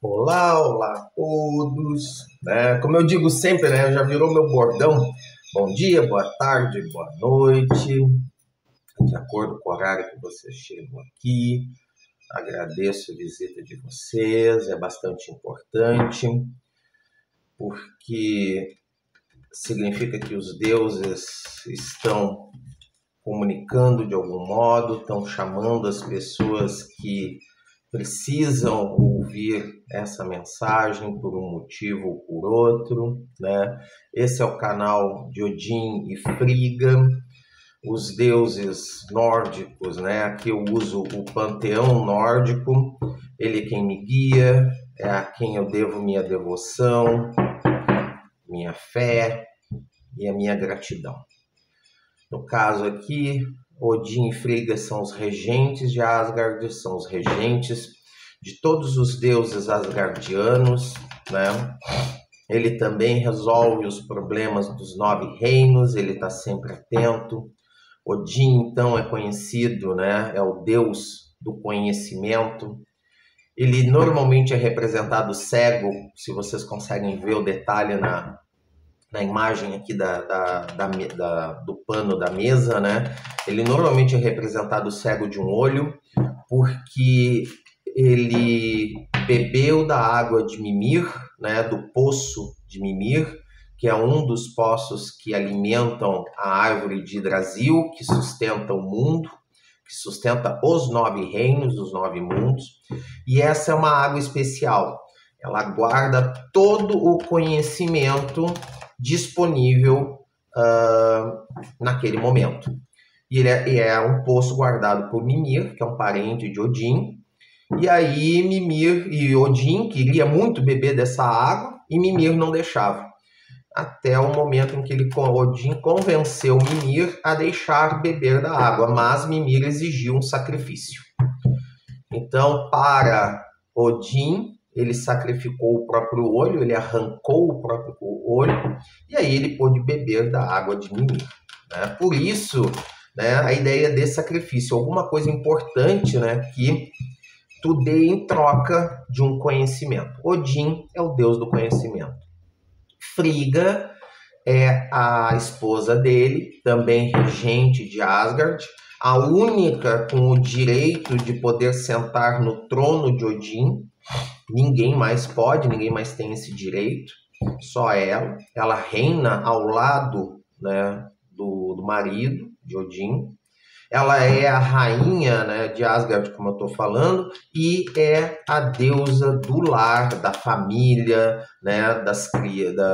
Olá, olá a todos. Como eu digo sempre, já virou meu bordão. Bom dia, boa tarde, boa noite, de acordo com o horário que vocês chegam aqui. Agradeço a visita de vocês, é bastante importante, porque significa que os deuses estão comunicando de algum modo, estão chamando as pessoas que precisam ouvir essa mensagem por um motivo ou por outro, né? Esse é o canal de Odin e Frigga, os deuses nórdicos, né? Aqui eu uso o panteão nórdico, ele é quem me guia, é a quem eu devo minha devoção, minha fé e a minha gratidão. No caso aqui, Odin e Frigga são os regentes de Asgard, são os regentes de todos os deuses asgardianos, né? Ele também resolve os problemas dos 9 reinos, ele está sempre atento. Odin, então, é conhecido, né? É o deus do conhecimento. Ele normalmente é representado cego, se vocês conseguem ver o detalhe na imagem aqui do pano da mesa, né? Ele normalmente é representado cego de um olho, porque ele bebeu da água de Mimir, né? Do poço de Mimir, que é um dos poços que alimentam a árvore de Yggdrasil, que sustenta o mundo, que sustenta os 9 reinos, os 9 mundos. E essa é uma água especial. Ela guarda todo o conhecimento disponível naquele momento. E ele é um poço guardado por Mimir, que é um parente de Odin. E aí Mimir e Odin queria muito beber dessa água e Mimir não deixava. Até o momento em que Odin convenceu Mimir a deixar beber da água, mas Mimir exigiu um sacrifício. Então, para Odin, ele sacrificou o próprio olho, ele arrancou o próprio olho, e aí ele pôde beber da água de Mimir, né? Por isso, né, a ideia de sacrifício, alguma coisa importante, né, que tu dê em troca de um conhecimento. Odin é o deus do conhecimento. Frigga é a esposa dele, também regente de Asgard, a única com o direito de poder sentar no trono de Odin. Ninguém mais pode, ninguém mais tem esse direito, só ela. Ela reina ao lado, né, do marido de Odin. Ela é a rainha, né, de Asgard, como eu estou falando, e é a deusa do lar, da família, né,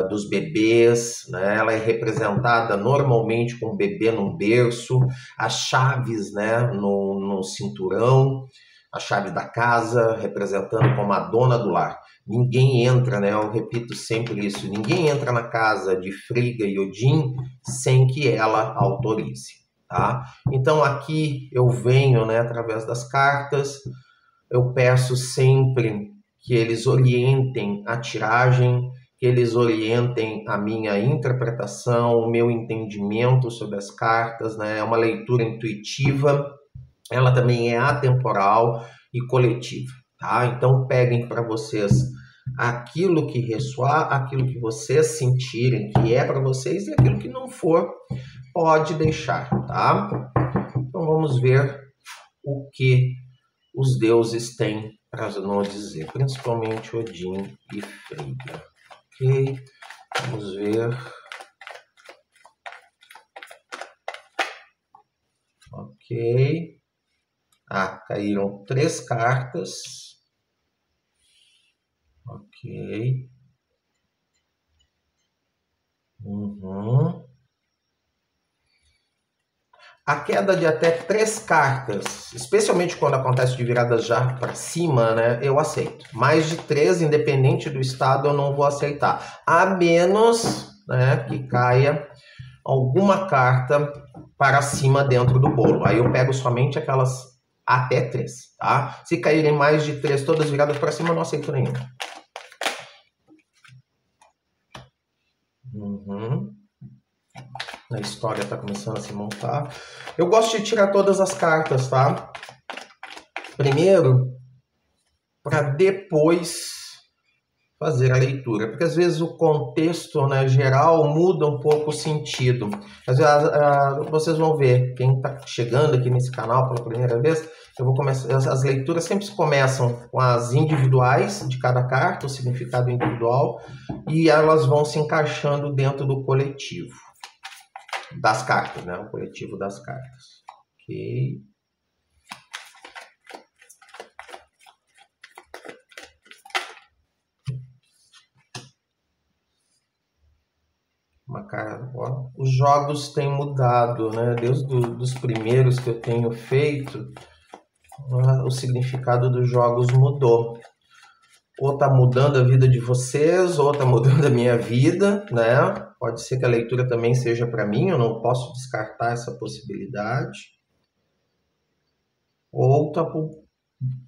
dos bebês. Né? Ela é representada normalmente com o bebê num berço, as chaves, né, no cinturão, a chave da casa, representando como a dona do lar. Ninguém entra, né? Eu repito sempre isso, ninguém entra na casa de Frigga e Odin sem que ela autorize. Tá? Então aqui eu venho, né, através das cartas, eu peço sempre que eles orientem a tiragem, que eles orientem a minha interpretação, o meu entendimento sobre as cartas, né? É uma leitura intuitiva, ela também é atemporal e coletiva, tá? Então peguem para vocês aquilo que ressoar, aquilo que vocês sentirem que é para vocês e aquilo que não for, pode deixar, tá? Então vamos ver o que os deuses têm para nos dizer, principalmente Odin e Frigga. Ok? Vamos ver. Ok. Caíram 3 cartas. Ok. A queda de até 3 cartas, especialmente quando acontece de viradas já para cima, né, eu aceito. Mais de 3, independente do estado, eu não vou aceitar. A menos, né, que caia alguma carta para cima dentro do bolo. Aí eu pego somente aquelas até 3, tá? Se caírem mais de 3, todas viradas para cima, eu não aceito nenhuma. A história está começando a se montar. Eu gosto de tirar todas as cartas, tá? Primeiro, para depois fazer a leitura, porque às vezes o contexto, né, geral muda um pouco o sentido. Às vezes, vocês vão ver, quem está chegando aqui nesse canal pela primeira vez, eu vou começar, as leituras sempre começam com as individuais de cada carta, o significado individual, e elas vão se encaixando dentro do coletivo das cartas, né, o coletivo das cartas. Ok. Ó, os jogos têm mudado, né? Desde os primeiros que eu tenho feito, o significado dos jogos mudou. Ou está mudando a vida de vocês, ou está mudando a minha vida, né? Pode ser que a leitura também seja para mim, eu não posso descartar essa possibilidade. Ou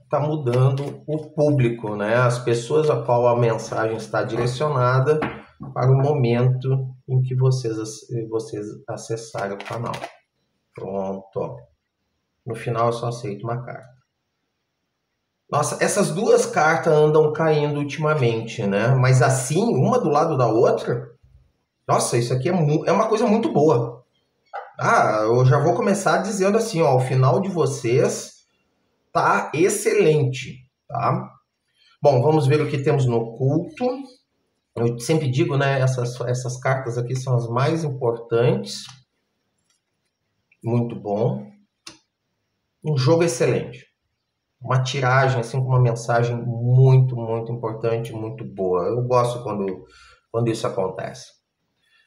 está mudando o público, né? As pessoas a qual a mensagem está direcionada para o momento em que vocês acessarem o canal. Pronto. No final eu só aceito uma carta. Nossa, essas duas cartas andam caindo ultimamente, né? Mas assim, uma do lado da outra, nossa, isso aqui é uma coisa muito boa. Eu já vou começar dizendo assim, ó, o final de vocês tá excelente, tá? Bom, vamos ver o que temos no oculto. Eu sempre digo, né, essas cartas aqui são as mais importantes. Muito bom. Um jogo excelente. Uma tiragem, assim, com uma mensagem muito, muito importante, muito boa. Eu gosto quando isso acontece.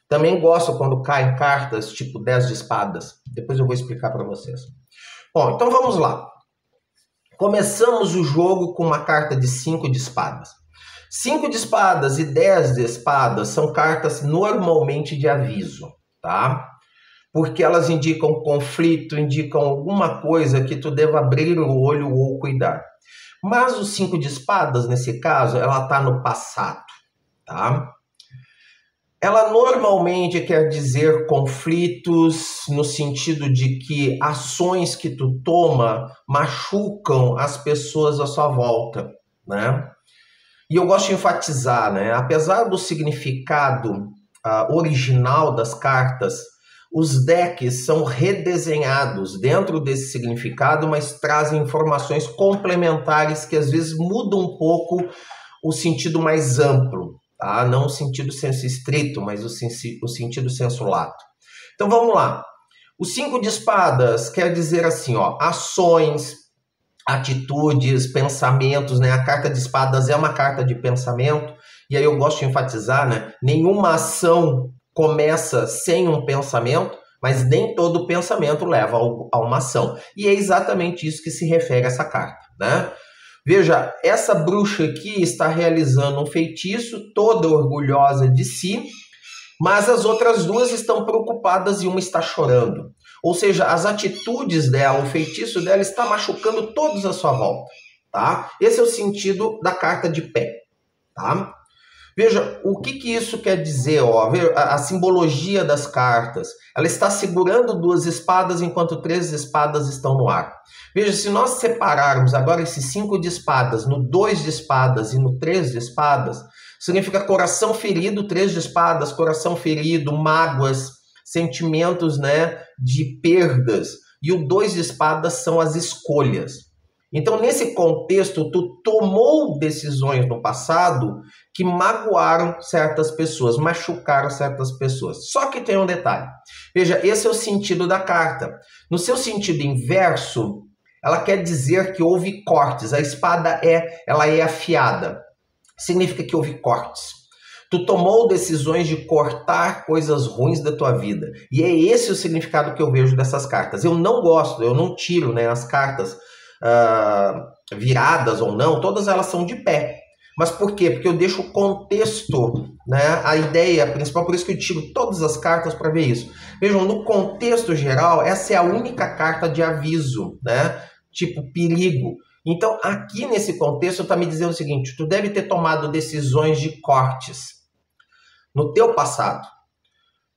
Também gosto quando caem cartas tipo 10 de espadas. Depois eu vou explicar para vocês. Bom, então vamos lá. Começamos o jogo com uma carta de 5 de espadas. 5 de espadas e 10 de espadas são cartas normalmente de aviso, tá? Porque elas indicam conflito, indicam alguma coisa que tu deva abrir o olho ou cuidar. Mas o 5 de espadas, nesse caso, ela está no passado, tá? Ela normalmente quer dizer conflitos no sentido de que ações que tu toma machucam as pessoas à sua volta, né? E eu gosto de enfatizar, né? Apesar do significado original das cartas, os decks são redesenhados dentro desse significado, mas trazem informações complementares que às vezes mudam um pouco o sentido mais amplo, tá? Não o sentido senso estrito, mas o sentido senso lato. Então vamos lá. O 5 de espadas quer dizer assim, ó, ações, atitudes, pensamentos, né? A carta de espadas é uma carta de pensamento, e aí eu gosto de enfatizar, né? Nenhuma ação começa sem um pensamento, mas nem todo pensamento leva a uma ação. E é exatamente isso que se refere a essa carta, né? Veja, essa bruxa aqui está realizando um feitiço, toda orgulhosa de si, mas as outras duas estão preocupadas e uma está chorando. Ou seja, as atitudes dela, o feitiço dela está machucando todos à sua volta, tá? Esse é o sentido da carta de pé, tá? Veja, o que isso quer dizer, ó? A simbologia das cartas. Ela está segurando 2 espadas enquanto 3 espadas estão no ar. Veja, se nós separarmos agora esses 5 de espadas no 2 de espadas e no 3 de espadas, significa coração ferido, 3 de espadas, coração ferido, mágoas, sentimentos, né, de perdas. E o 2 de espadas são as escolhas. Então, nesse contexto, tu tomou decisões no passado que magoaram certas pessoas, machucaram certas pessoas. Só que tem um detalhe. Veja, esse é o sentido da carta. No seu sentido inverso, ela quer dizer que houve cortes. A espada ela é afiada. Significa que houve cortes. Tu tomou decisões de cortar coisas ruins da tua vida. E é esse o significado que eu vejo dessas cartas. Eu não gosto, eu não tiro, né, as cartas viradas ou não, todas elas são de pé. Mas por quê? Porque eu deixo o contexto, né, a ideia principal, por isso que eu tiro todas as cartas para ver isso. Vejam, no contexto geral, essa é a única carta de aviso, né, tipo perigo. Então, aqui nesse contexto, está me dizendo o seguinte, tu deve ter tomado decisões de cortes no teu passado.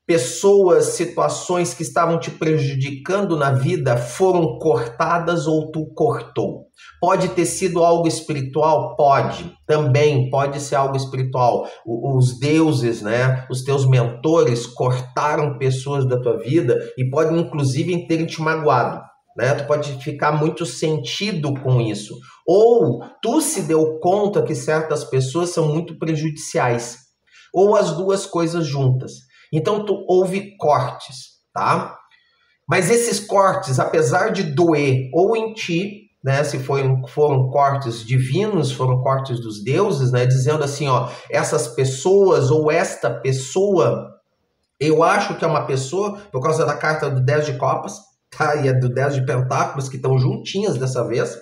pessoas, situações que estavam te prejudicando na vida foram cortadas ou tu cortou. Pode ter sido algo espiritual? Pode. Também pode ser algo espiritual. Os deuses, né, os teus mentores cortaram pessoas da tua vida e podem inclusive terem te magoado. Né? Tu pode ficar muito sentido com isso. Ou tu se deu conta que certas pessoas são muito prejudiciais. Ou as duas coisas juntas. Então, houve cortes, tá? Mas esses cortes, apesar de doer ou em ti, né, se foram cortes divinos, foram cortes dos deuses, né, dizendo assim, ó, essas pessoas ou esta pessoa, eu acho que é uma pessoa, por causa da carta do 10 de copas, tá? E a do 10 de pentáculos, que estão juntinhas dessa vez,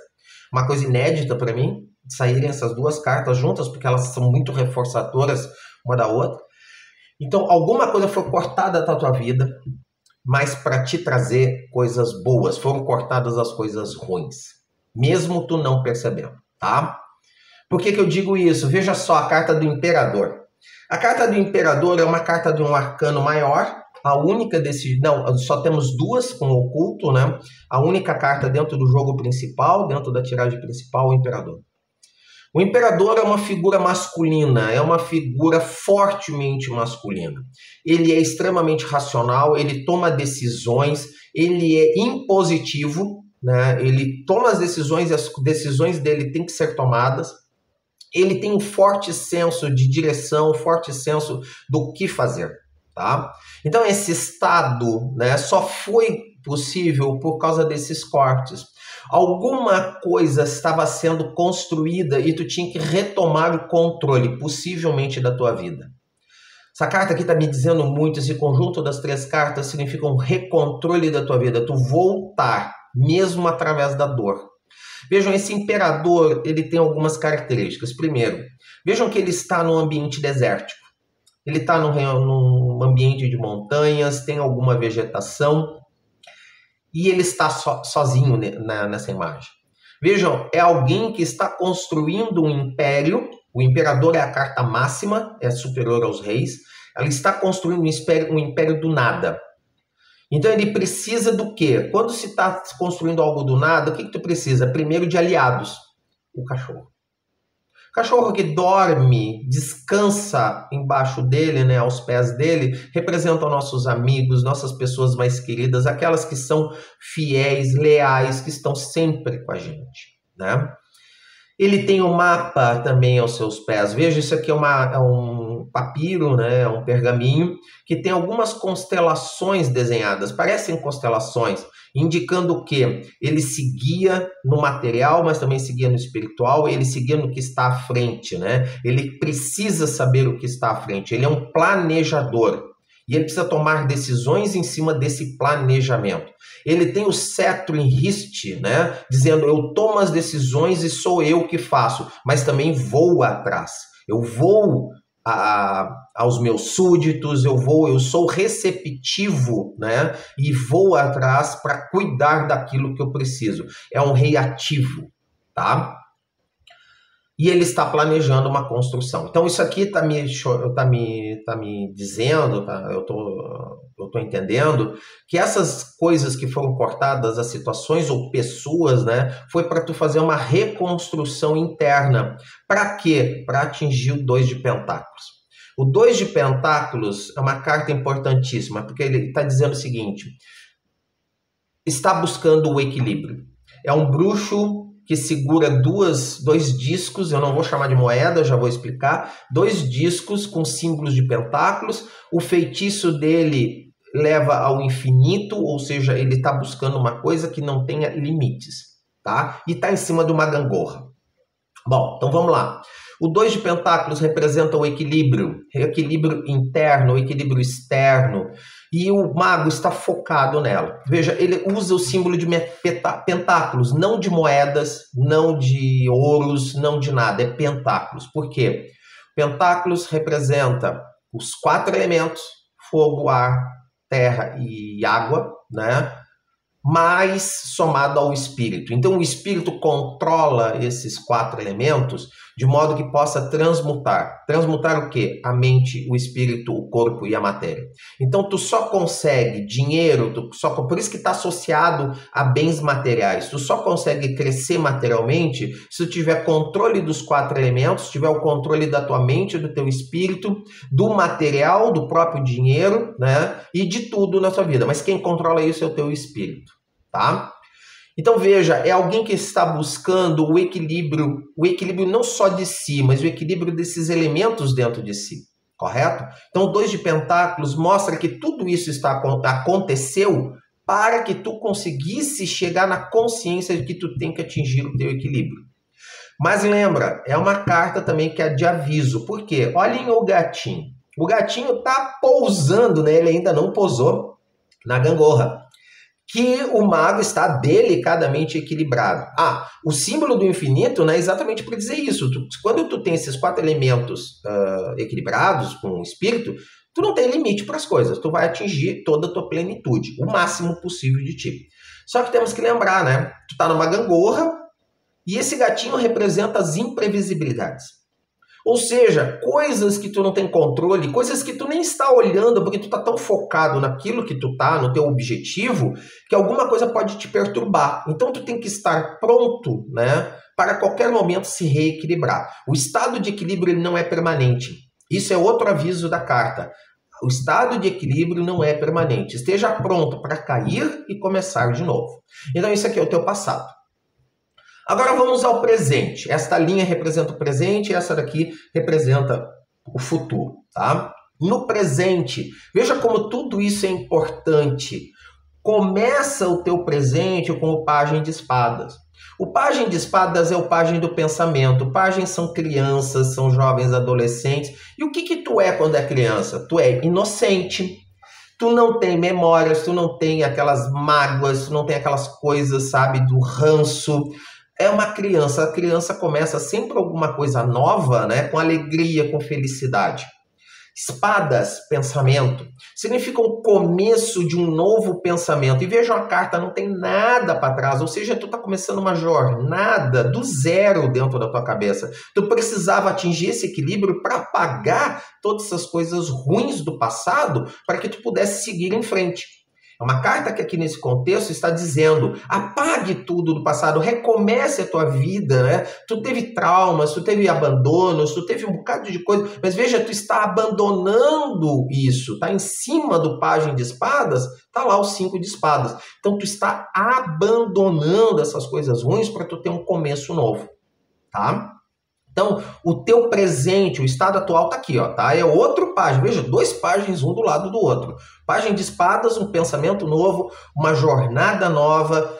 uma coisa inédita para mim, saírem essas duas cartas juntas, porque elas são muito reforçadoras uma da outra. Então, alguma coisa foi cortada da tua vida, mas para te trazer coisas boas. Foram cortadas as coisas ruins, mesmo tu não percebendo, tá? Por que eu digo isso? Veja só a carta do Imperador. A carta do Imperador é uma carta de um arcano maior, a única desse... Não, só temos duas com o oculto, né? A única carta dentro do jogo principal, dentro da tiragem principal, o Imperador. O imperador é uma figura masculina, é uma figura fortemente masculina. Ele é extremamente racional, ele toma decisões, ele é impositivo, né? Ele toma as decisões e as decisões dele têm que ser tomadas. Ele tem um forte senso de direção, um forte senso do que fazer, tá? Então esse estado, né, só foi possível por causa desses cortes. Alguma coisa estava sendo construída e tu tinha que retomar o controle, possivelmente, da tua vida. Essa carta aqui está me dizendo muito, esse conjunto das três cartas significa um recontrole da tua vida, tu voltar, mesmo através da dor. Vejam, esse imperador, ele tem algumas características. Primeiro, vejam que ele está num ambiente desértico. Ele está num ambiente de montanhas, tem alguma vegetação, e ele está sozinho nessa imagem. Vejam, é alguém que está construindo um império. O imperador é a carta máxima, é superior aos reis. Ele está construindo um império do nada. Então ele precisa do quê? Quando se está construindo algo do nada, o que tu precisa? Primeiro de aliados. O cachorro. Cachorro que dorme, descansa embaixo dele, né, aos pés dele, representam nossos amigos, nossas pessoas mais queridas, aquelas que são fiéis, leais, que estão sempre com a gente, né? Ele tem um mapa também aos seus pés. Veja, isso aqui é um papiro, né, um pergaminho, que tem algumas constelações desenhadas, parecem constelações, indicando que ele seguia no material, mas também seguia no espiritual, ele seguia no que está à frente, né? Ele precisa saber o que está à frente, ele é um planejador. E ele precisa tomar decisões em cima desse planejamento. Ele tem o cetro em riste, né? Dizendo, eu tomo as decisões e sou eu que faço, mas também vou atrás. Eu vou aos meus súditos, eu sou receptivo, né? E vou atrás para cuidar daquilo que eu preciso. É um rei ativo, tá? E ele está planejando uma construção. Então isso aqui está me dizendo, tá? Eu tô entendendo que essas coisas que foram cortadas, as situações ou pessoas, né, foi para tu fazer uma reconstrução interna. Para quê? Para atingir o 2 de pentáculos. O 2 de pentáculos é uma carta importantíssima, porque ele está dizendo o seguinte: está buscando o equilíbrio. É um bruxo que segura dois discos, eu não vou chamar de moeda, já vou explicar, 2 discos com símbolos de pentáculos. O feitiço dele leva ao infinito, ou seja, ele está buscando uma coisa que não tenha limites, tá? E está em cima de uma gangorra. Bom, então vamos lá. O 2 de pentáculos representa o equilíbrio interno, o equilíbrio externo, e o mago está focado nela. Veja, ele usa o símbolo de pentáculos, não de moedas, não de ouros, não de nada, é pentáculos. Por quê? Pentáculos representa os 4 elementos, fogo, ar, terra e água, né? Mais somado ao espírito. Então o espírito controla esses 4 elementos de modo que possa transmutar. Transmutar o quê? A mente, o espírito, o corpo e a matéria. Então tu só consegue dinheiro, por isso que está associado a bens materiais. Tu só consegue crescer materialmente se tu tiver controle dos 4 elementos, tiver o controle da tua mente, do teu espírito, do material, do próprio dinheiro, né? E de tudo na tua vida. Mas quem controla isso é o teu espírito, tá? Então veja, é alguém que está buscando o equilíbrio não só de si, mas o equilíbrio desses elementos dentro de si, correto? Então o 2 de pentáculos mostra que tudo isso aconteceu para que tu conseguisse chegar na consciência de que tu tem que atingir o teu equilíbrio. Mas lembra, é uma carta também que é de aviso. Por quê? Olhem o gatinho. O gatinho está pousando, né? Ele ainda não pousou na gangorra, que o mago está delicadamente equilibrado. O símbolo do infinito, né, é exatamente para dizer isso. Quando tu tem esses 4 elementos equilibrados com o espírito, tu não tem limite para as coisas. Tu vai atingir toda a tua plenitude, o máximo possível de ti. Só que temos que lembrar, né? Tu está numa gangorra e esse gatinho representa as imprevisibilidades. Ou seja, coisas que tu não tem controle, coisas que tu nem está olhando porque tu está tão focado naquilo que tu está, no teu objetivo, que alguma coisa pode te perturbar. Então tu tem que estar pronto, né, para qualquer momento se reequilibrar. O estado de equilíbrio ele não é permanente. Isso é outro aviso da carta. O estado de equilíbrio não é permanente. Esteja pronto para cair e começar de novo. Então isso aqui é o teu passado. Agora vamos ao presente. Esta linha representa o presente e essa daqui representa o futuro, tá? No presente, veja como tudo isso é importante. Começa o teu presente com o pajem de espadas. O pajem de espadas é o pajem do pensamento. Pajens são crianças, são jovens adolescentes. E o que tu é quando é criança? Tu é inocente. Tu não tem memórias, tu não tem aquelas mágoas, tu não tem aquelas coisas, sabe, do ranço. É uma criança, a criança começa sempre alguma coisa nova, né? Com alegria, com felicidade. Espadas, pensamento, significa o começo de um novo pensamento. E vejam, a carta não tem nada para trás, ou seja, tu está começando uma jornada do zero dentro da tua cabeça. Tu precisava atingir esse equilíbrio para apagar todas essas coisas ruins do passado para que tu pudesse seguir em frente. É uma carta que aqui nesse contexto está dizendo, apague tudo do passado, recomece a tua vida, né? Tu teve traumas, tu teve abandonos, tu teve um bocado de coisa, mas veja, tu está abandonando isso, está em cima do pajem de espadas, está lá o 5 de espadas. Então tu está abandonando essas coisas ruins para tu ter um começo novo, tá? Então, o teu presente, o estado atual está aqui, ó, tá? É outro pajem. Veja, 2 pajens, um do lado do outro. Pajem de espadas, um pensamento novo, uma jornada nova,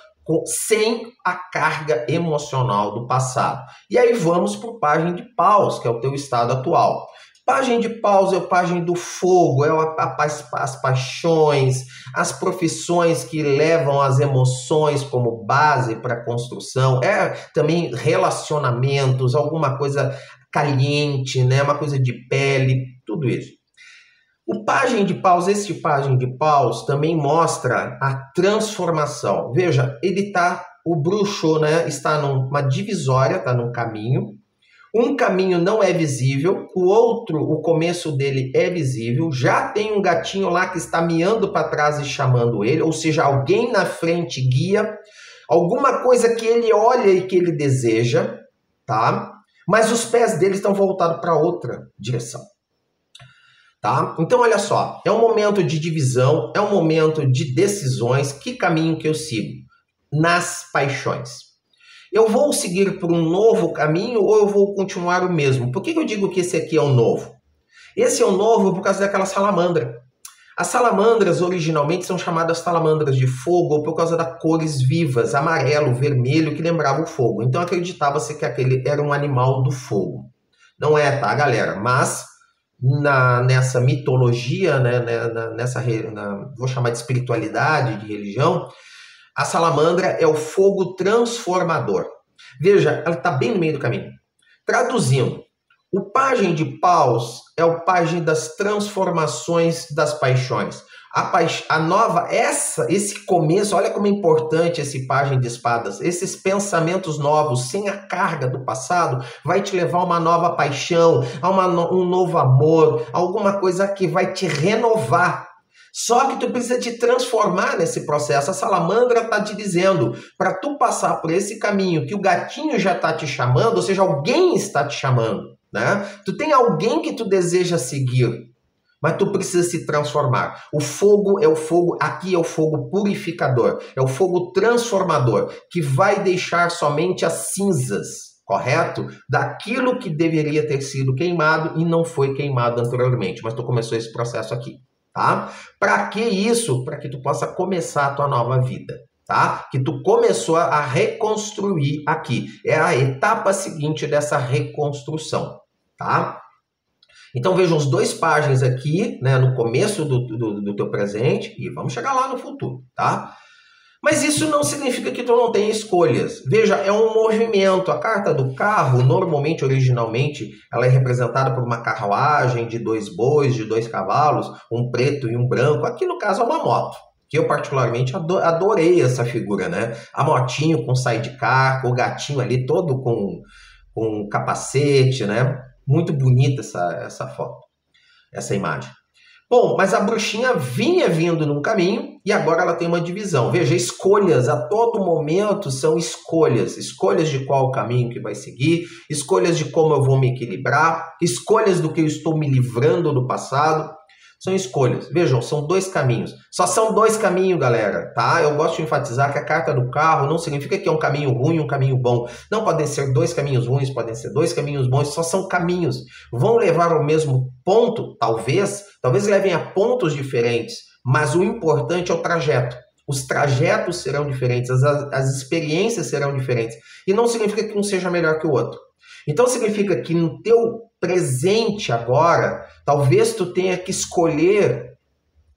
sem a carga emocional do passado. E aí vamos para o pajem de paus, que é o teu estado atual. Pajem de paus é o pajem do fogo, é as paixões, as profissões que levam as emoções como base para a construção, também relacionamentos, alguma coisa caliente, né? Uma coisa de pele, tudo isso. O pajem de paus, este pajem de paus também mostra a transformação. Veja, o bruxo, né, está numa divisória, está num caminho. Um caminho não é visível, o outro, o começo dele é visível, já tem um gatinho lá que está miando para trás e chamando ele, ou seja, alguém na frente guia, alguma coisa que ele olha e que ele deseja, tá? Mas os pés dele estão voltados para outra direção, tá? Então, olha só, é um momento de divisão, é um momento de decisões, que caminho que eu sigo? Nas paixões. Eu vou seguir por um novo caminho ou eu vou continuar o mesmo? Por que eu digo que esse aqui é o novo? Esse é o novo por causa daquela salamandra. As salamandras originalmente são chamadas salamandras de fogo por causa das cores vivas, amarelo, vermelho, que lembravam o fogo. Então acreditava-se que aquele era um animal do fogo. Não é, tá, galera? Mas nessa mitologia, né, vou chamar de espiritualidade, de religião, a salamandra é o fogo transformador. Veja, ela está bem no meio do caminho. Traduzindo, o pajem de paus é o pajem das transformações das paixões. A nova, esse começo, olha como é importante esse pajem de espadas. Esses pensamentos novos, sem a carga do passado, vai te levar a uma nova paixão, a um novo amor, alguma coisa que vai te renovar. Só que tu precisa te transformar nesse processo. A salamandra está te dizendo, para tu passar por esse caminho que o gatinho já está te chamando, ou seja, alguém está te chamando, né? Tu tem alguém que tu deseja seguir, mas tu precisa se transformar. O fogo é o fogo, aqui é o fogo purificador, é o fogo transformador, que vai deixar somente as cinzas, correto? Daquilo que deveria ter sido queimado e não foi queimado anteriormente, mas tu começou esse processo aqui, tá? Para que isso? Para que tu possa começar a tua nova vida, tá? Que tu começou a reconstruir aqui. É a etapa seguinte dessa reconstrução, tá? Então vejam os 2 páginas aqui, né, no começo do teu presente, e vamos chegar lá no futuro, tá? Mas isso não significa que tu não tenha escolhas. Veja, é um movimento. A carta do carro, normalmente, originalmente, ela é representada por uma carruagem de 2 bois, de 2 cavalos, um preto e um branco. Aqui, no caso, é uma moto, que eu particularmente adorei essa figura, né? A motinho com sidecar, o gatinho ali todo com capacete, né? Muito bonita essa foto, essa imagem. Bom, mas a bruxinha vinha vindo num caminho e agora ela tem uma divisão. Veja, escolhas a todo momento são escolhas. Escolhas de qual caminho que vai seguir, escolhas de como eu vou me equilibrar, escolhas do que eu estou me livrando do passado. São escolhas. Vejam, são 2 caminhos. Só são 2 caminhos, galera, tá? Eu gosto de enfatizar que a carta do carro não significa que é um caminho ruim e um caminho bom. Não podem ser 2 caminhos ruins, podem ser 2 caminhos bons, só são caminhos. Vão levar ao mesmo ponto, talvez levem a pontos diferentes, mas o importante é o trajeto. Os trajetos serão diferentes, as experiências serão diferentes. E não significa que um seja melhor que o outro. Então significa que no teu presente agora, talvez tu tenha que escolher,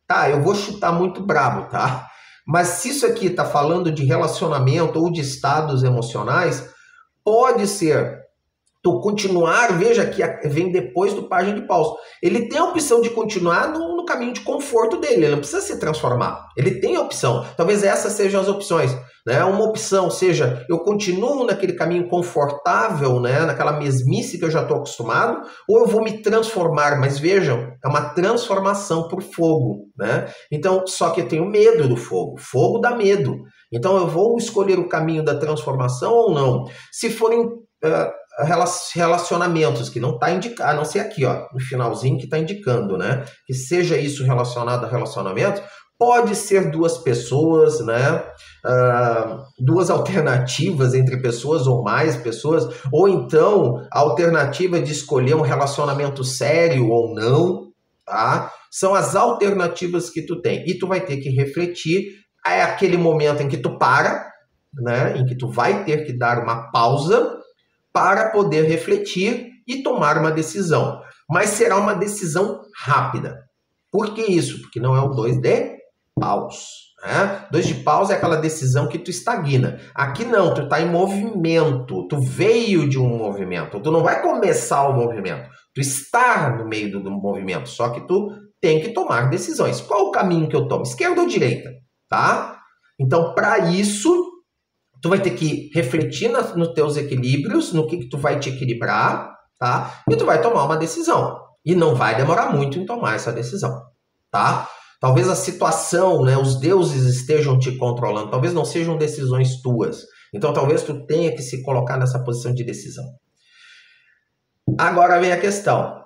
tá, eu vou chutar muito brabo, tá? Mas se isso aqui tá falando de relacionamento ou de estados emocionais, pode ser tu continuar, veja que vem depois do página de paus. Ele tem a opção de continuar no caminho de conforto dele, ele não precisa se transformar. Ele tem a opção. Talvez essas sejam as opções, né? Uma opção seja, eu continuo naquele caminho confortável, né? Naquela mesmice que eu já estou acostumado, ou eu vou me transformar. Mas vejam, é uma transformação por fogo, né? Então, só que eu tenho medo do fogo. Fogo dá medo. Então, eu vou escolher o caminho da transformação ou não? Se forem relacionamentos que não está indicado, a não ser aqui, ó, no finalzinho que está indicando, né? Que seja isso relacionado a relacionamento, pode ser 2 pessoas, né? 2 alternativas entre pessoas ou mais pessoas, ou então a alternativa de escolher um relacionamento sério ou não, tá? São as alternativas que tu tem. E tu vai ter que refletir, é aquele momento em que tu para, né? Em que tu vai ter que dar uma pausa para poder refletir e tomar uma decisão. Mas será uma decisão rápida. Por que isso? Porque não é o 2 de paus. Né? 2 de paus é aquela decisão que tu estagna. Aqui não, tu está em movimento. Tu veio de um movimento. Tu não vai começar o movimento. Tu está no meio do movimento. Só que tu tem que tomar decisões. Qual o caminho que eu tomo? Esquerda ou direita? Tá? Então, para isso, tu vai ter que refletir nos teus equilíbrios, no que tu vai te equilibrar, tá? E tu vai tomar uma decisão. E não vai demorar muito em tomar essa decisão, tá? Talvez a situação, né, os deuses estejam te controlando. Talvez não sejam decisões tuas. Então, talvez tu tenha que se colocar nessa posição de decisão. Agora vem a questão.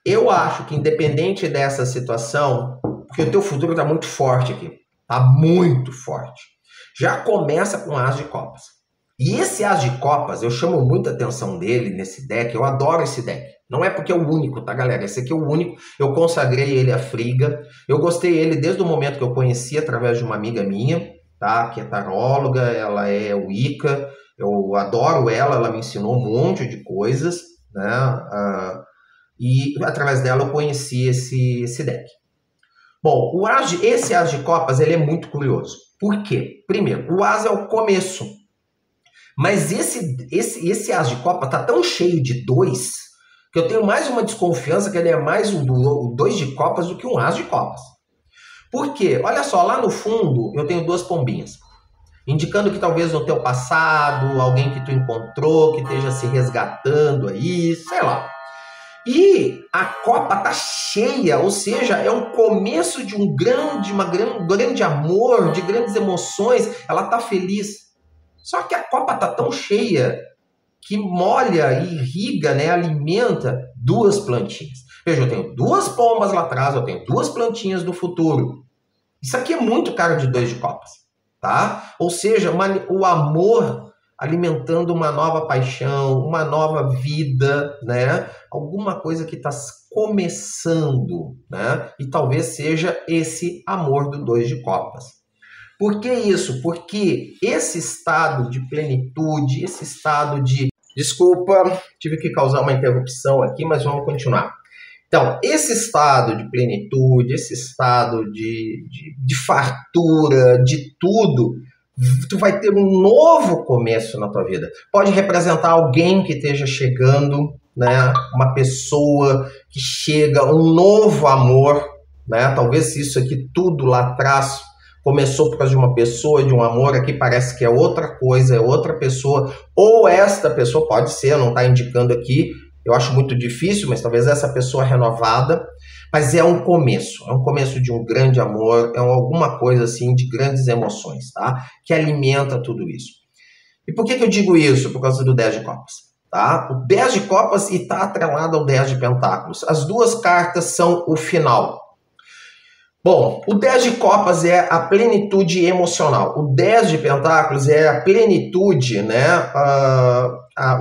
Eu acho que independente dessa situação, porque o teu futuro está muito forte aqui. Está muito forte. Já começa com As de Copas. E esse As de Copas, eu chamo muita atenção dele nesse deck, eu adoro esse deck. Não é porque é o único, tá, galera? Esse aqui é o único, eu consagrei ele a Frigga. Eu gostei dele desde o momento que eu conheci através de uma amiga minha, tá? Que é taróloga, ela é Wicca, eu adoro ela me ensinou um monte de coisas, né? E através dela eu conheci esse deck. Bom, esse As de Copas, ele é muito curioso. Por quê? Primeiro, o As é o começo. Mas esse As de Copa tá tão cheio de 2 que eu tenho mais uma desconfiança que ele é mais um 2 de Copas do que um As de Copas. Por quê? Olha só, lá no fundo eu tenho duas pombinhas, indicando que talvez no teu passado, alguém que tu encontrou, que esteja se resgatando aí, sei lá. E a copa tá cheia, ou seja, é um começo de um grande amor, de grandes emoções, ela tá feliz. Só que a copa tá tão cheia que molha e irriga, né, alimenta duas plantinhas. Veja, eu tenho duas pombas lá atrás, eu tenho duas plantinhas do futuro. Isso aqui é muito caro de 2 de copas, tá? Ou seja, o amor alimentando uma nova paixão, uma nova vida, né? Alguma coisa que está começando, né? E talvez seja esse amor do 2 de copas. Por que isso? Porque esse estado de plenitude, esse estado de... Desculpa, tive que causar uma interrupção aqui, mas vamos continuar. Então, esse estado de plenitude, esse estado de fartura, de tudo, tu vai ter um novo começo na tua vida. Pode representar alguém que esteja chegando, né? Uma pessoa que chega, um novo amor, né? Talvez isso aqui tudo lá atrás começou por causa de uma pessoa, de um amor, aqui parece que é outra coisa, é outra pessoa, ou esta pessoa, pode ser, não está indicando aqui, eu acho muito difícil, mas talvez essa pessoa renovada, mas é um começo de um grande amor, é alguma coisa assim de grandes emoções, tá? Que alimenta tudo isso. E por que eu digo isso? Por causa do 10 de copas, tá? O 10 de copas está atrelado ao 10 de pentáculos. As duas cartas são o final. Bom, o 10 de copas é a plenitude emocional. O 10 de pentáculos é a plenitude, né?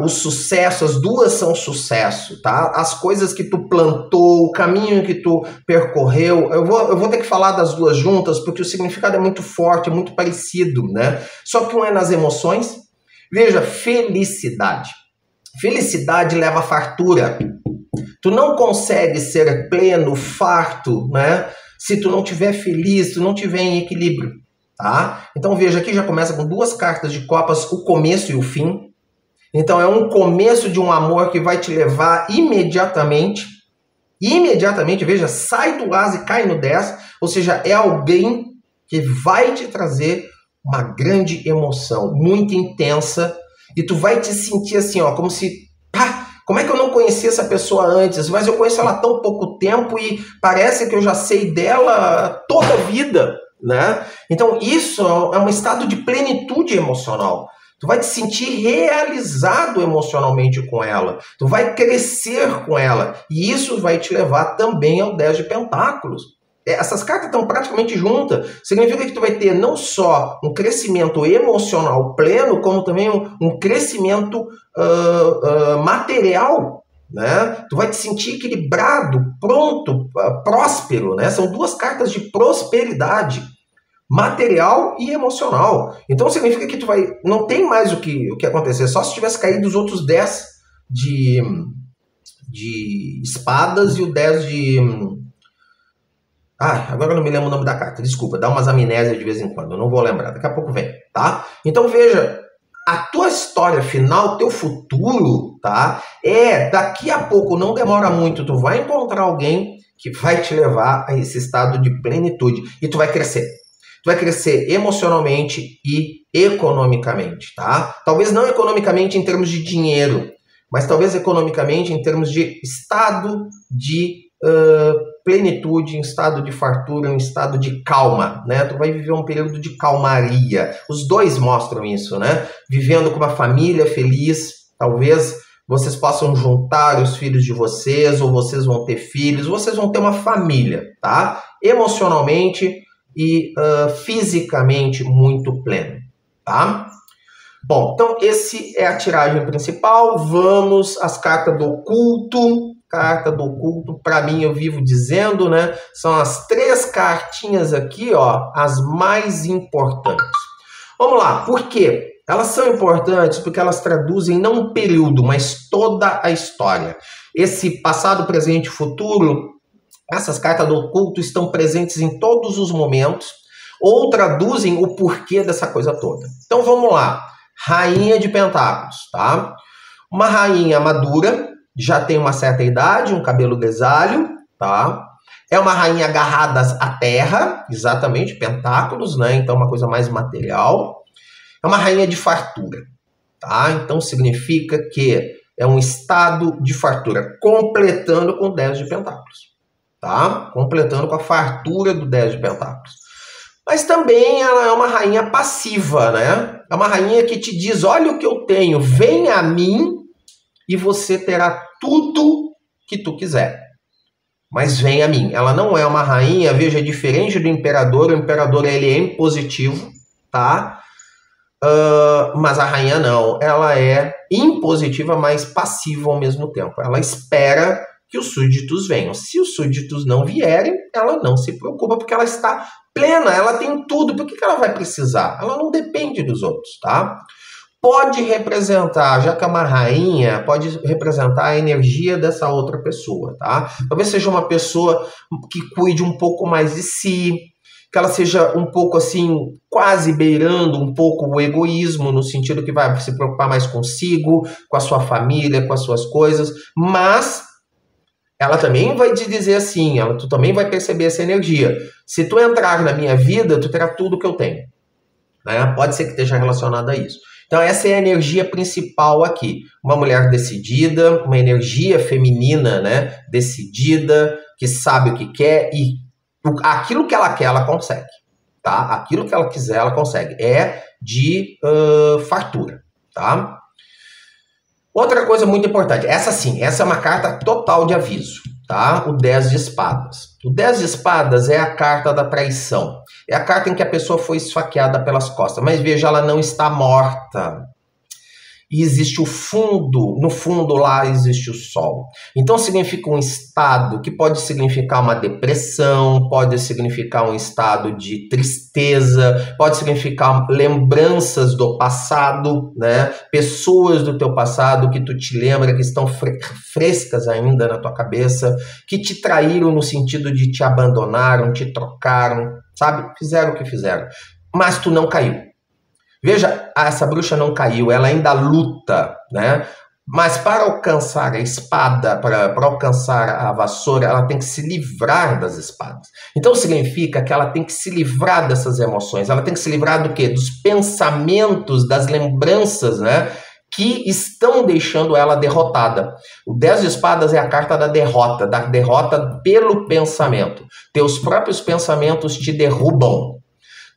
O sucesso, as duas são sucesso, tá? As coisas que tu plantou, o caminho que tu percorreu, eu vou ter que falar das duas juntas, porque o significado é muito forte, é muito parecido, né? Só que um é nas emoções. Veja, felicidade. Felicidade leva a fartura. Tu não consegue ser pleno, farto, né? Se tu não estiver feliz, tu não estiver em equilíbrio, tá? Então veja, aqui já começa com duas cartas de copas, o começo e o fim. Então é um começo de um amor que vai te levar imediatamente, veja, sai do as e cai no 10, ou seja, é alguém que vai te trazer uma grande emoção, muito intensa, e tu vai te sentir assim, ó, como se... Como é que eu não conhecia essa pessoa antes? Mas eu conheço ela há tão pouco tempo e parece que eu já sei dela toda a vida, né? Então isso é um estado de plenitude emocional. Tu vai te sentir realizado emocionalmente com ela. Tu vai crescer com ela. E isso vai te levar também ao 10 de pentáculos. Essas cartas estão praticamente juntas. Significa que tu vai ter não só um crescimento emocional pleno, como também um crescimento material, né? Tu vai te sentir equilibrado, pronto, próspero, né? São duas cartas de prosperidade material e emocional. Então significa que tu vai... Não tem mais o que acontecer, só se tivesse caído os outros 10 de espadas e o 10 de... agora eu não me lembro o nome da carta, desculpa, dá umas amnésias de vez em quando, eu não vou lembrar, daqui a pouco vem, tá? Então veja, a tua história final, teu futuro, tá? Daqui a pouco, não demora muito, tu vai encontrar alguém que vai te levar a esse estado de plenitude e tu vai crescer. Tu vai crescer emocionalmente e economicamente, tá? Talvez não economicamente em termos de dinheiro, mas talvez economicamente em termos de estado de plenitude, em estado de fartura, em estado de calma, né? Tu vai viver um período de calmaria. Os dois mostram isso, né? Vivendo com uma família feliz, talvez vocês possam juntar os filhos de vocês, ou vocês vão ter filhos, vocês vão ter uma família, tá? Emocionalmente e fisicamente muito pleno, tá? Bom, então esse é a tiragem principal. Vamos às cartas do oculto. Carta do oculto, para mim, eu vivo dizendo, né? São as 3 cartinhas aqui, ó, as mais importantes. Vamos lá, por quê? Elas são importantes porque elas traduzem não um período, mas toda a história. Esse passado, presente e futuro, essas cartas do oculto estão presentes em todos os momentos, ou traduzem o porquê dessa coisa toda. Então vamos lá. Rainha de Pentáculos, tá? Uma rainha madura, já tem uma certa idade, um cabelo grisalho, tá? É uma rainha agarrada à terra, exatamente, pentáculos, né? Então uma coisa mais material. É uma rainha de fartura, tá? Então significa que é um estado de fartura, completando com o 10 de pentáculos, tá? Completando com a fartura do 10 de pentáculos. Mas também ela é uma rainha passiva, né? É uma rainha que te diz, olha o que eu tenho, vem a mim e você terá tudo que tu quiser. Mas vem a mim. Ela não é uma rainha, veja, diferente do imperador. O imperador, ele é impositivo, tá? Mas a rainha não. Ela é impositiva, mas passiva ao mesmo tempo. Ela espera que os súditos venham. Se os súditos não vierem, ela não se preocupa, porque ela está plena, ela tem tudo. Por que ela vai precisar? Ela não depende dos outros, tá? Pode representar, já que é uma rainha, pode representar a energia dessa outra pessoa, tá? Talvez seja uma pessoa que cuide um pouco mais de si, que ela seja um pouco assim, quase beirando um pouco o egoísmo, no sentido que vai se preocupar mais consigo, com a sua família, com as suas coisas, mas ela também vai te dizer assim, tu também vai perceber essa energia. Se tu entrar na minha vida, tu terá tudo que eu tenho, né? Pode ser que esteja relacionado a isso. Então essa é a energia principal aqui. Uma mulher decidida, uma energia feminina, né? Decidida, que sabe o que quer e aquilo que ela quer, ela consegue. Tá? Aquilo que ela quiser, ela consegue. É de fartura. Tá? Outra coisa muito importante. Essa sim, essa é uma carta total de aviso. Tá? O 10 de espadas. O 10 de espadas é a carta da traição. É a carta em que a pessoa foi esfaqueada pelas costas. Mas veja, ela não está morta. E existe o fundo, no fundo lá existe o sol. Então significa um estado que pode significar uma depressão, pode significar um estado de tristeza, pode significar lembranças do passado, né? Pessoas do teu passado que tu te lembra, que estão frescas ainda na tua cabeça, que te traíram no sentido de te abandonaram, te trocaram, sabe? Fizeram o que fizeram. Mas tu não caiu. Veja, essa bruxa não caiu, ela ainda luta, né? Mas para alcançar a espada, para alcançar a vassoura, ela tem que se livrar das espadas. Então significa que ela tem que se livrar dessas emoções, ela tem que se livrar do quê? Dos pensamentos, das lembranças, né? Que estão deixando ela derrotada. O 10 de espadas é a carta da derrota pelo pensamento. Teus próprios pensamentos te derrubam.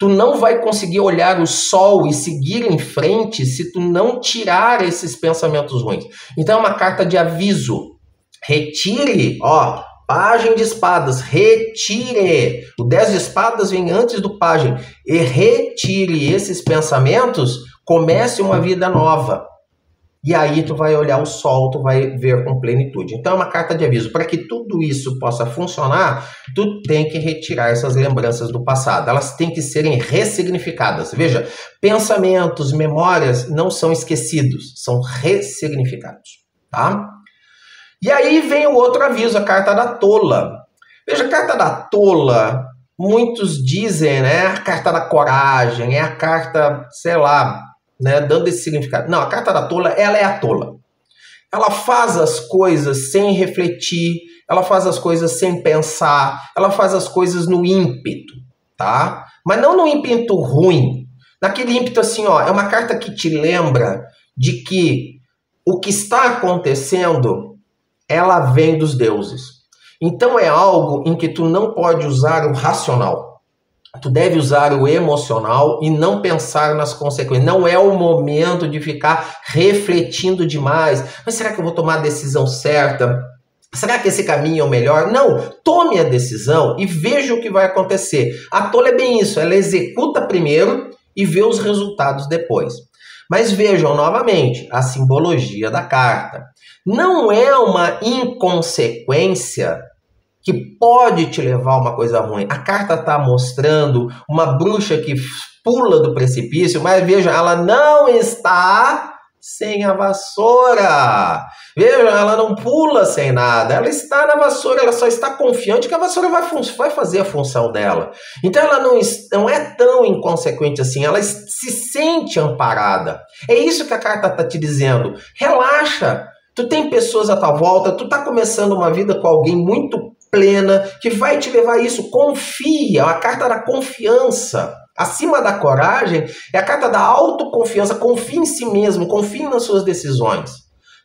Tu não vai conseguir olhar o sol e seguir em frente se tu não tirar esses pensamentos ruins. Então é uma carta de aviso. Retire, ó, pajem de espadas, retire. O 10 de espadas vem antes do pajem. E retire esses pensamentos, comece uma vida nova. E aí tu vai olhar o sol, tu vai ver com plenitude. Então é uma carta de aviso. Para que tudo isso possa funcionar, tu tem que retirar essas lembranças do passado. Elas têm que serem ressignificadas. Veja, pensamentos, memórias não são esquecidos, são ressignificados. Tá? E aí vem o outro aviso, a carta da tola. Veja, a carta da tola, muitos dizem, né? A carta da coragem, é a carta, sei lá, né, dando esse significado. Não, a carta da tola, ela é a tola. Ela faz as coisas sem refletir, ela faz as coisas sem pensar, ela faz as coisas no ímpeto, tá? Mas não no ímpeto ruim. Naquele ímpeto assim, ó, é uma carta que te lembra de que o que está acontecendo, ela vem dos deuses. Então é algo em que tu não pode usar o racional. Tu deve usar o emocional e não pensar nas consequências. Não é o momento de ficar refletindo demais. Mas será que eu vou tomar a decisão certa? Será que esse caminho é o melhor? Não, tome a decisão e veja o que vai acontecer. A tola é bem isso, ela executa primeiro e vê os resultados depois. Mas vejam novamente a simbologia da carta. Não é uma inconsequência que pode te levar a uma coisa ruim. A carta está mostrando uma bruxa que pula do precipício, mas veja, ela não está sem a vassoura. Veja, ela não pula sem nada. Ela está na vassoura, ela só está confiante que a vassoura vai fazer a função dela. Então ela não é tão inconsequente assim, ela se sente amparada. É isso que a carta está te dizendo. Relaxa. Tu tem pessoas à tua volta, tu está começando uma vida com alguém muito plena, que vai te levar a isso. Confia, a carta da confiança. Acima da coragem é a carta da autoconfiança. Confie em si mesmo, confie nas suas decisões.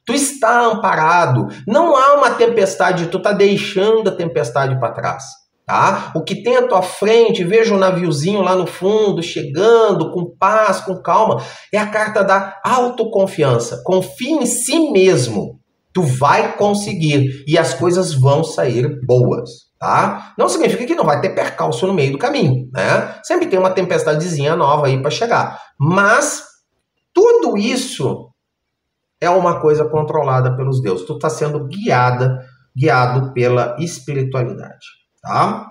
Tu está amparado, não há uma tempestade, tu está deixando a tempestade para trás. Tá? O que tem à tua frente, veja o naviozinho lá no fundo, chegando com paz, com calma, é a carta da autoconfiança. Confie em si mesmo, tu vai conseguir e as coisas vão sair boas. Tá? Não significa que não vai ter percalço no meio do caminho, né? Sempre tem uma tempestadezinha nova aí para chegar, mas tudo isso é uma coisa controlada pelos deuses. Tu está sendo guiado pela espiritualidade. Tá?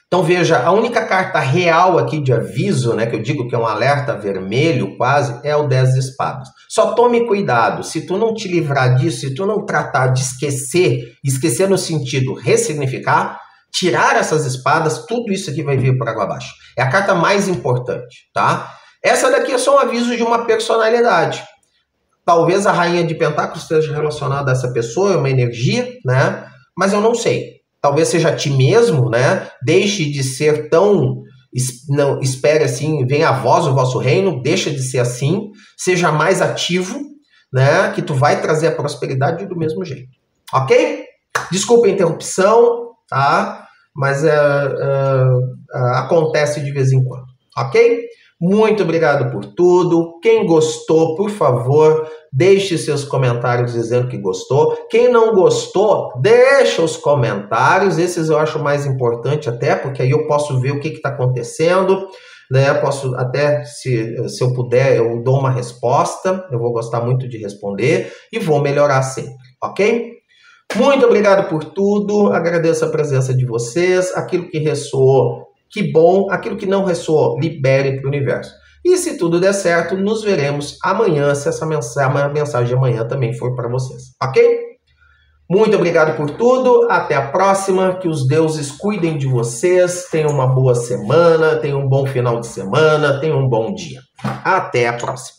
Então veja, a única carta real aqui de aviso, né, que eu digo que é um alerta vermelho quase, é o 10 de espadas. Só tome cuidado, se tu não te livrar disso, se tu não tratar de esquecer no sentido ressignificar, tirar essas espadas, tudo isso aqui vai vir por água abaixo. É a carta mais importante, tá? Essa daqui é só um aviso de uma personalidade. Talvez a rainha de pentáculos esteja relacionada a essa pessoa, é uma energia, né? Mas eu não sei. Talvez seja ti mesmo, né? Deixe de ser tão... Não, espere assim, venha a vós o vosso reino, deixa de ser assim, seja mais ativo, né? Que tu vai trazer a prosperidade do mesmo jeito. Ok? Desculpa a interrupção, tá? Mas acontece de vez em quando. Ok? Muito obrigado por tudo. Quem gostou, por favor, deixe seus comentários dizendo que gostou. Quem não gostou, deixa os comentários. Esses eu acho mais importante até, porque aí eu posso ver o que está acontecendo, né? Posso até, se eu puder, eu dou uma resposta. Eu vou gostar muito de responder e vou melhorar sempre, ok? Muito obrigado por tudo. Agradeço a presença de vocês. Aquilo que ressoou, que bom. Aquilo que não ressoou, libere para o universo. E se tudo der certo, nos veremos amanhã, se essa mensagem de amanhã também for para vocês, ok? Muito obrigado por tudo, até a próxima, que os deuses cuidem de vocês, tenham uma boa semana, tenham um bom final de semana, tenham um bom dia. Até a próxima.